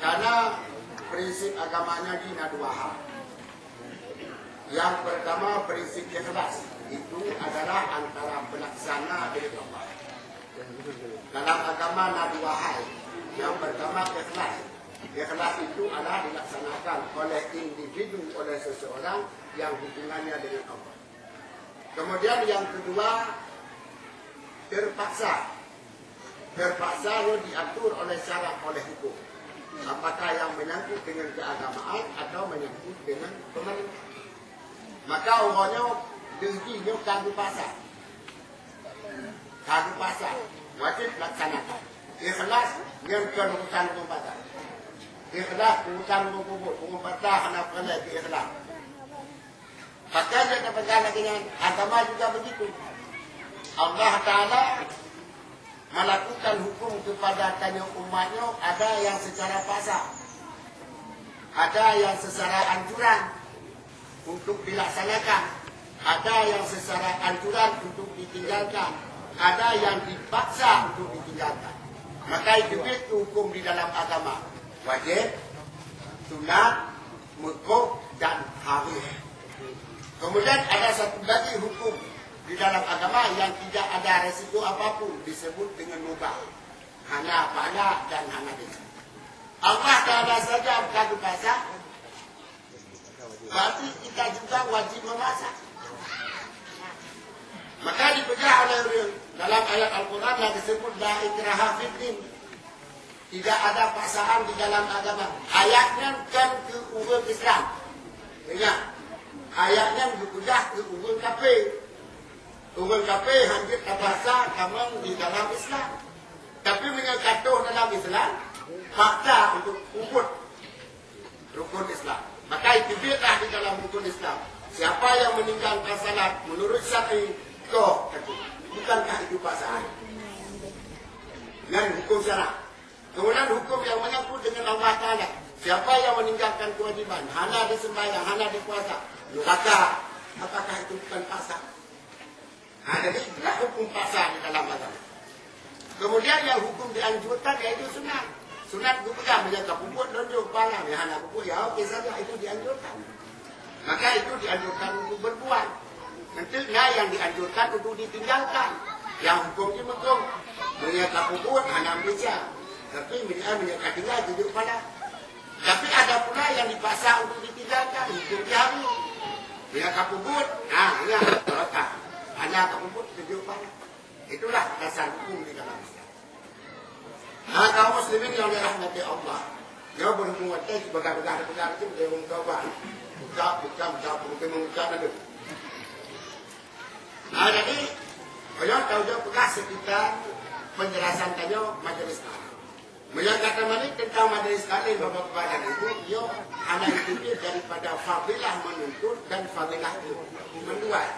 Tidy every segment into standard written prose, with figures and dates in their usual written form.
Karena prinsip agamanya di dua hal. Yang pertama prinsip ikhlas. Itu adalah antara pelaksana dengan Allah. Dalam agama ada dua hal. Yang pertama ikhlas. Ikhlas itu adalah dilaksanakan oleh individu, oleh seseorang yang hubungannya dengan Allah. Kemudian yang kedua terpaksa. Terpaksa itu diatur oleh syarat, oleh hukum. Apakah yang menyangkut dengan keagamaan atau menyangkut dengan pemerintah. Maka orangnya dengkinya kagum pasar. Kagum pasar. Wajib laksanakan. Ikhlas yang urusan hukum pasar. Ikhlas urusan hukum pasar anak pelai ikhlas. Maka dia berkata dengan agama juga begitu. Allah Ta'ala melakukan hukum kepada tanya umatnya, ada yang secara pasar, ada yang secara anjuran untuk dilaksanakan, ada yang secara anjuran untuk ditinggalkan, ada yang dipaksa untuk ditinggalkan. Maka itu hukum di dalam agama. Wajib, sunat, makruh dan harus. Kemudian ada satu lagi hukum di dalam agama yang tidak ada resiko apapun, disebut dengan mubah. Hana pala dan hana desa. Allah Ta'ala saja berkata pasal, berarti kita juga wajib memasak. Maka dipegah oleh dalam ayat Al-Quran yang disebut la ikraha fid din. Tidak ada paksaan di dalam agama. Ayatnya kan ke urut Islam. Ingat, ayatnya berpegah ke urut kafir. Urut kafir hancur bahasa kamu di dalam Islam. Tapi menyangkatuh dalam Islam, fakta untuk urut rukun Islam. Maka itu bid'ah di dalam rukun Islam. Siapa yang meninggalkan salat menurut syar'i, toh bukankah itu paksaan? Dan hukum syarak. Kemudian hukum yang menyangkut dengan Allah Ta'ala. Siapa yang meninggalkan kewajiban, hana disembahyang, hana dipuasa, maka apakah itu bukan paksa? Jadi itulah hukum paksa di dalam agama. Kemudian yang hukum dianjurkan yaitu sunat. Sunat itu pegang menjaga pupuk, lonjong, pala, hana pupuk, ya oke saja itu dianjurkan. Maka itu dianjurkan untuk berbuat. Nantinya yang dianjurkan untuk ditinggalkan. Yang hukumnya hukum menjaga pupuk, hana meja. Tapi menjaga tinggal duduk pada. Tapi ada pula yang dipaksa untuk ditinggalkan. Hukumnya harus. Menjaga pupuk, ya, berkah. Hana pupuk, duduk pada. Itulah dasar hukum di dalam Islam. Nah, kaum muslimin yang dirahmati Allah, dia berhubungan dengan perkara-perkara itu dia mencoba, bukan mengucap ada. Nah, jadi beliau tahu dia pernah sekitar penjelasan tanya majelis taklim. Beliau kata mana tentang majelis taklim bapak kepada itu, dia hanya itu daripada fadilah menuntut dan fadilah menduai.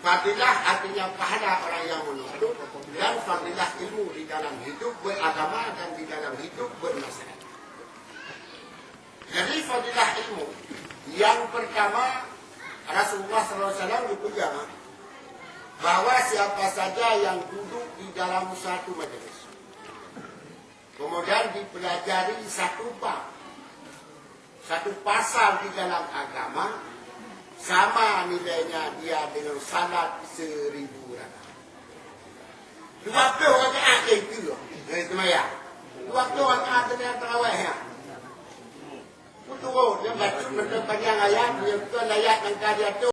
Fadilah artinya pahala orang yang menuntut dan fadilah ilmu di dalam hidup beragama dan di dalam hidup bermasyarakat. Jadi fadilah ilmu yang pertama Rasulullah SAW dipegang bahwa siapa saja yang duduk di dalam satu majelis kemudian dipelajari satu bab, satu pasal di dalam agama, sama nilainya dia dengan salat 1000 rakaat. 20 rakaat itu semayang. 20 rakaat dengan tarawih ya. Betul, dia baca panjang ayat, dia betul ayat yang dia tu.